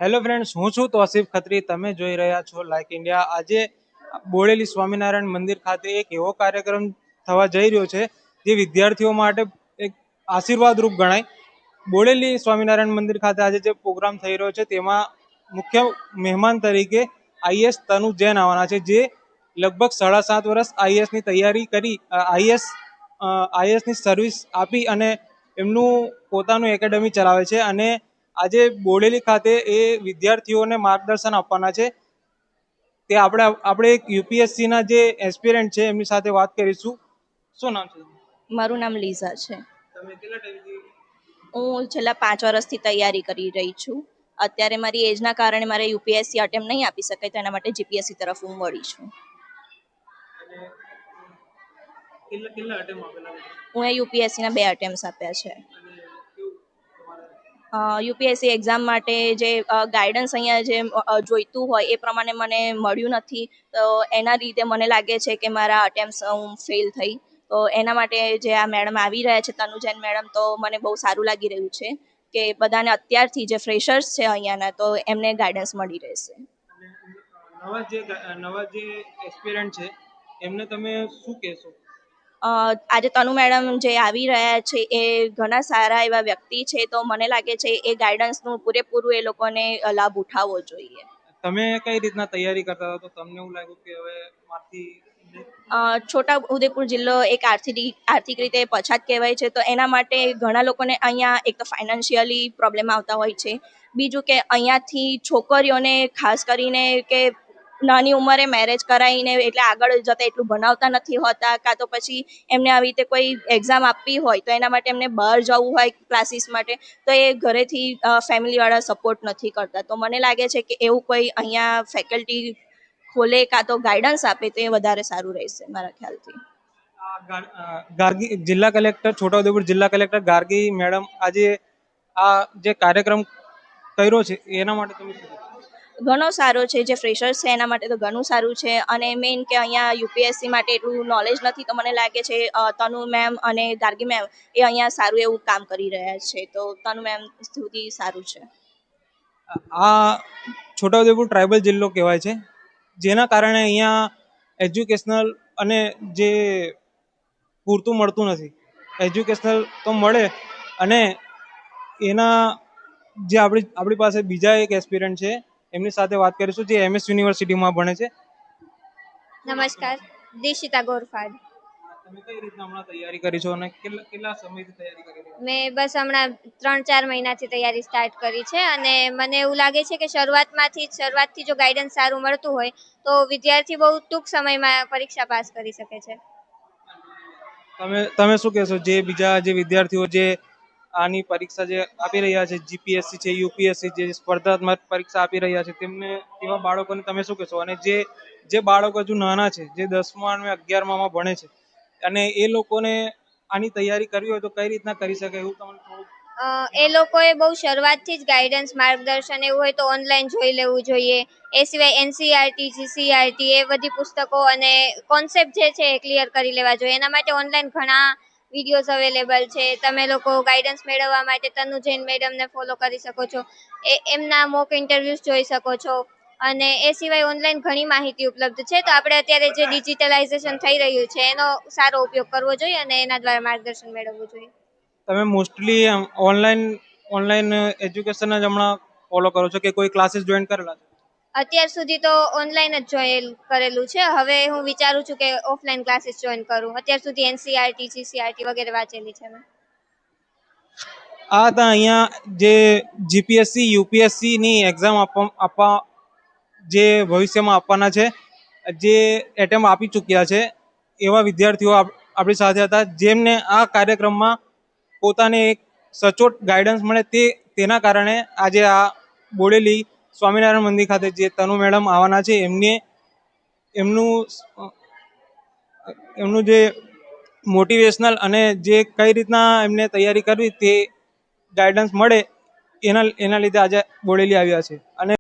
Hello friends, હું છું તોસીફ ખત્રી. તમે જોઈ રહ્યા છો લાઈક ઇન્ડિયા. આજે બોડેલી સ્વામિનારાયણ મંદિર ખાતે એક એવો કાર્યક્રમ થવા જઈ રહ્યો છે જે વિદ્યાર્થીઓ માટે એક આશીર્વાદરૂપ ગણાય. બોડેલી સ્વામિનારાયણ મંદિર ખાતે આજે જે પ્રોગ્રામ થઈ રહ્યો છે તેમાં મુખ્ય મહેમાન તરીકે આઈએસ તનુ જૈન આવવાના છે, જે લગભગ 7.5 વર્ષ આઈએસની તૈયારી કરી, આઈએસની સર્વિસ આપી અને એમનું પોતાનું એકેડમી ચલાવે છે. અને આજે બોડેલી ખાતે એ વિદ્યાર્થીઓને માર્ગદર્શન આપવાના છે. તે આપણે એક યુપીએસસી ના જે એસ્પિરન્ટ છે એમની સાથે વાત કરીશું. શું નામ છે? મારું નામ લીઝા છે. તમે કેટલા ટાઈમથી? હું છેલ્લા 5 વર્ષથી તૈયારી કરી રહી છું. અત્યારે મારી એજના કારણે મારે યુપીએસસી અટેમ્પ નહીં આપી શકાય, તો એના માટે જીપીએસસી તરફ હું વળી છું. અને કેટલા અટેમ્પ આપેલા છે? હું યુપીએસસીના 2 અટેમ્પ્સ આપ્યા છે. અને કેવું તમારે? યુપીએસસી એક્ઝામ માટે જે ગાઈડન્સ અહીંયા જે જોઈતું હોય એ પ્રમાણે મને મળ્યું નથી, તો એના લીધે મને લાગે છે કે મારા અટેમ્પ્સ હું ફેલ થઈ. તો એના માટે જે આ મેડમ આવી રહ્યા છે, તનુ જૈન મેડમ, તો મને બહુ સારું લાગી રહ્યું છે કે બધાને અત્યારથી જે ફ્રેશર્સ છે અહીંયાના, તો એમને ગાઈડન્સ મળી રહેશે. નવા જે એસ્પિરન્ટ છે એમને તમે શું કહેશો? આજે તનુ મેડમ જે આવી રહ્યા છે એ ઘણા સારા એવા વ્યક્તિ છે, તો મને લાગે છે એ ગાઈડન્સનું પૂરેપૂરું એ લોકોને લાભ ઉઠાવવો જોઈએ. તમે કઈ રીતના તૈયારી કરતા હતા, તો તમને એવું લાગ્યું કે હવે મારથી? છોટા ઉદેપુર જિલ્લો એક આર્થિક રીતે પછાત કહેવાય છે, તો એના માટે ઘણા લોકોને અહીંયા એક તો ફાઇનાન્શિયલી પ્રોબ્લેમ આવતા હોય છે. બીજું કે અહીંયાથી છોકરીઓને ખાસ કરીને કે નાની ઉંમરે મેરેજ કરાવીને એટલે આગળ જતાં એટલું ભણાવતા નથી હોતા, કાં તો પછી એમને આવી રીતે કોઈ એક્ઝામ આપવી હોય તો એના માટે એમને બહાર જવું હોય ક્લાસીસ માટે, તો એ ઘરેથી ફેમિલીવાળા સપોર્ટ નથી કરતા. તો મને લાગે છે કે એવું કોઈ અહીંયા ફેકલ્ટી ખોલે કાં તો ગાઈડન્સ આપે તો એ વધારે સારું રહેશે મારા ખ્યાલથી. ગાર્ગી જિલ્લા કલેક્ટર, છોટાઉદેપુર જિલ્લા કલેક્ટર ગાર્ગી મેડમ આજે આ જે કાર્યક્રમ કર્યો છે એના માટે તમે શું કહેશો? ઘણો સારો છે. જે ફ્રેશર્સ છે એના માટે તો ઘણું સારું છે. અને મેઇન કે અહીંયા યુપીએસસી માટે એટલું નોલેજ નથી, તો મને લાગે છે તનુ મેમ અને ગાર્ગી મેમ એ અહીંયા સારું એવું કામ કરી રહ્યા છે, તો તનુ મેમ સુધી સારું છે. આ છોટાઉદેપુર ટ્રાઇબલ જિલ્લો કહેવાય છે, જેના કારણે અહીંયા એજ્યુકેશનલ અને જે પૂરતું મળતું નથી. એજ્યુકેશનલ તો મળે, અને એના જે આપણી પાસે બીજા એક એસ્પિરન્ટ છે એમની સાથે વાત કરીશું, જે એમએસ યુનિવર્સિટીમાં ભણે છે. નમસ્કાર, દિશિતા ગોરફાડ. તમે કઈ રીતના હમણાં તૈયારી કરી છો અને કેટલા સમયથી તૈયારી કરી રહ્યા છો? મેં બસ હમણાં 3-4 મહિનાથી તૈયારી સ્ટાર્ટ કરી છે, અને મને એવું લાગે છે કે શરૂઆતથી જો ગાઈડન્સ સારું મળતું હોય તો વિદ્યાર્થી બહુ ટૂંક સમયમાં પરીક્ષા પાસ કરી શકે છે. તમે શું કહેશો, જે બીજા જે વિદ્યાર્થીઓ જે આની પરીક્ષા જે આપી રહ્યા છે, જીપીએસસી છે, યુપીએસસી જે સ્પર્ધાત્મક પરીક્ષા આપી રહ્યા છે, તેમને એવા બાળકોને તમે શું કહેશો? અને જે બાળકો હજુ નાના છે, જે 10મા અને 11મામાં ભણે છે, અને એ લોકોને આની તૈયારી કરવી હોય તો કઈ રીતના કરી શકે, એવું તમને થોડું? એ લોકોએ બહુ શરૂઆતથી જ ગાઈડન્સ, માર્ગદર્શન એવું હોય તો ઓનલાઈન જોઈ લેવું જોઈએ. એ સિવાય એનસીઆરટી, જીસીઆરટી એ બધી પુસ્તકો અને કોન્સેપ્ટ જે છે એ ક્લિયર કરી લેવા જોઈએ. એના માટે ઓનલાઈન ઘણા વિડીયોઝ અવેલેબલ છે. તમે લોકો ગાઈડન્સ મેળવવા માટે તનુ જૈન મેડમને ફોલો કરી શકો છો, એમના મોક ઇન્ટરવ્યૂઝ જોઈ શકો છો. અને એ સિવાય ઓનલાઈન ઘણી માહિતી ઉપલબ્ધ છે, તો આપણે અત્યારે જે ડિજિટલાઇઝેશન થઈ રહ્યું છે એનો સારો ઉપયોગ કરવો જોઈએ અને એના દ્વારા માર્ગદર્શન મેળવવું જોઈએ. તમે મોસ્ટલી ઓનલાઈન એજ્યુકેશન જ હમણાં ફોલો કરો છો કે કોઈ ક્લાસીસ જોઈન કરેલા છે? અત્યાર સુધી તો ઓનલાઈન જ કરેલું છે. હવે હું વિચારું છું કે ઓફલાઈન ક્લાસીસ જોઈન કરું. અત્યાર સુધી એનસીઆરટી, જીસીઆરટી વગેરે વાંચેલી છે મેં. આ હતા અહીંયા જે જીપીએસસી યુપીએસસી ની એક્ઝામ આપવા જે ભવિષ્યમાં આપવાના છે, જે એટેમ્પ આપી ચૂક્યા છે, એવા વિદ્યાર્થીઓ આપણી સાથે હતા, જેમને આ કાર્યક્રમમાં પોતાને એક સચોટ ગાઈડન્સ મળે તેના કારણે આજે આ બોડેલી સ્વામિનારાયણ મંદિર ખાતે જે તનુ મેડમ આવવાના છે એમનું જે મોટિવેશનલ અને જે કઈ રીતના એમને તૈયારી કરવી તે ગાઈડન્સ મળે, એના લીધે આજે બોડેલી આવ્યા છે. અને